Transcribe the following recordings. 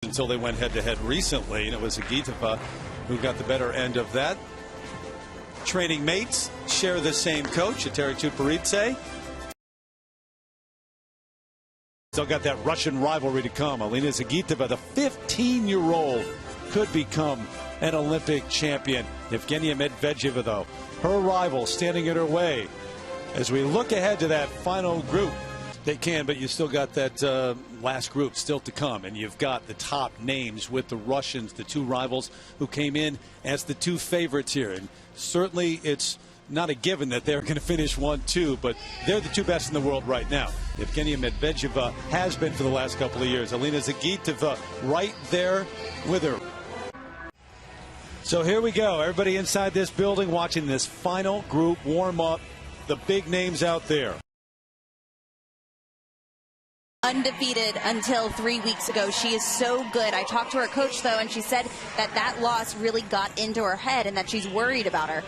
until they went head-to-head recently, and it was Zagitova who got the better end of that. Training mates share the same coach, Eteri Tutberidze. Still got that Russian rivalry to come. Alina Zagitova, the 15-year-old, could become an Olympic champion. Evgenia Medvedeva, though, her rival standing in her way. As we look ahead to that final group, they can, but you still got that last group still to come, and you've got the top names with the Russians, the two rivals who came in as the two favorites here. And certainly it's not a given that they're going to finish 1-2, but they're the two best in the world right now. Evgenia Medvedeva has been for the last couple of years. Alina Zagitova right there with her. So here we go. Everybody inside this building watching this final group warm up. The big names out there. Undefeated until 3 weeks ago. She is so good. I talked to her coach, though, and she said that that loss really got into her head and that she's worried about her.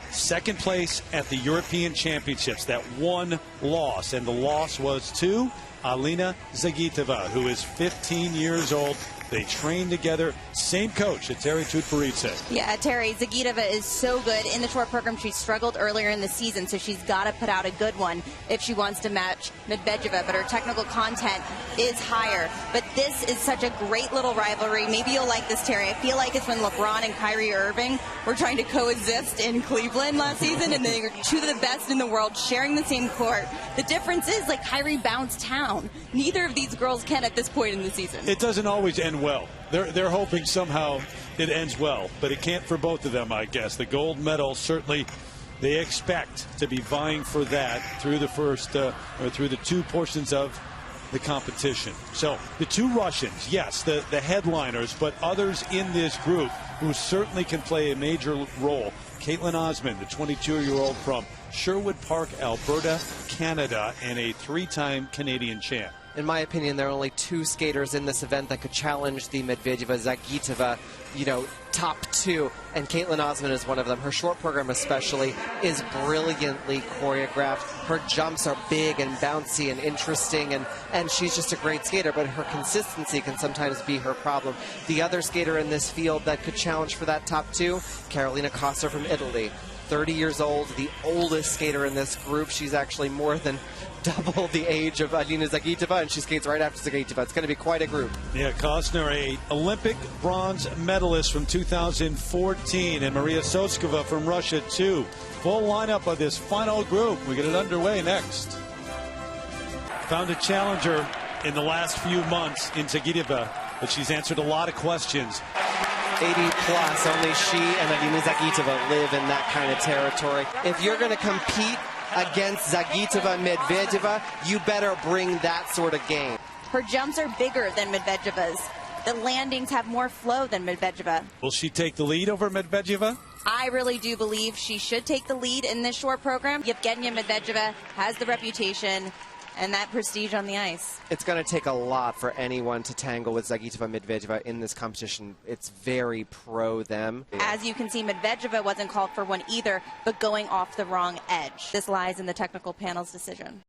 Second place at the European Championships. That one loss, and the loss was to Alina Zagitova, who is 15 years old. They train together. Same coach, Eteri Tutberidze. Yeah, Terry, Zagitova is so good. In the short program, she struggled earlier in the season, so she's got to put out a good one if she wants to match Medvedeva, but her technical content is higher. But this is such a great little rivalry. Maybe you'll like this, Terry. I feel like it's when LeBron and Kyrie Irving were trying to coexist in Cleveland last season, and they were two of the best in the world sharing the same court. The difference is, like, Kyrie bounced town. Neither of these girls can at this point in the season. It doesn't always end well. They're hoping somehow it ends well, but it can't for both of them, I guess. The gold medal, certainly they expect to be vying for that through the first or through the two portions of the competition. So the two Russians, yes, the headliners, but others in this group who certainly can play a major role. Caitlin Osmond, the 22-year-old from Sherwood Park, Alberta, Canada, and a three-time Canadian champ. In my opinion, there are only two skaters in this event that could challenge the Medvedeva-Zagitova, top two, and Caitlin Osmond is one of them. Her short program especially is brilliantly choreographed. Her jumps are big and bouncy and interesting, and she's just a great skater, but her consistency can sometimes be her problem. The other skater in this field that could challenge for that top two, Carolina Costa from Italy. 30 years old, the oldest skater in this group. She's actually more than double the age of Alina Zagitova, and she skates right after Zagitova. It's going to be quite a group. Yeah, Kostner, a Olympic bronze medalist from 2014, and Maria Soskova from Russia, too. Full lineup of this final group. We get it underway next. Found a challenger in the last few months in Zagitova, but she's answered a lot of questions. 80 plus, only she and Alina Zagitova live in that kind of territory. If you're going to compete against Zagitova and Medvedeva, you better bring that sort of game. Her jumps are bigger than Medvedeva's. The landings have more flow than Medvedeva. Will she take the lead over Medvedeva? I really do believe she should take the lead in this short program. Evgenia Medvedeva has the reputation and that prestige on the ice. It's going to take a lot for anyone to tangle with Zagitova Medvedeva in this competition. It's very pro them. As you can see, Medvedeva wasn't called for one either, but going off the wrong edge. This lies in the technical panel's decision.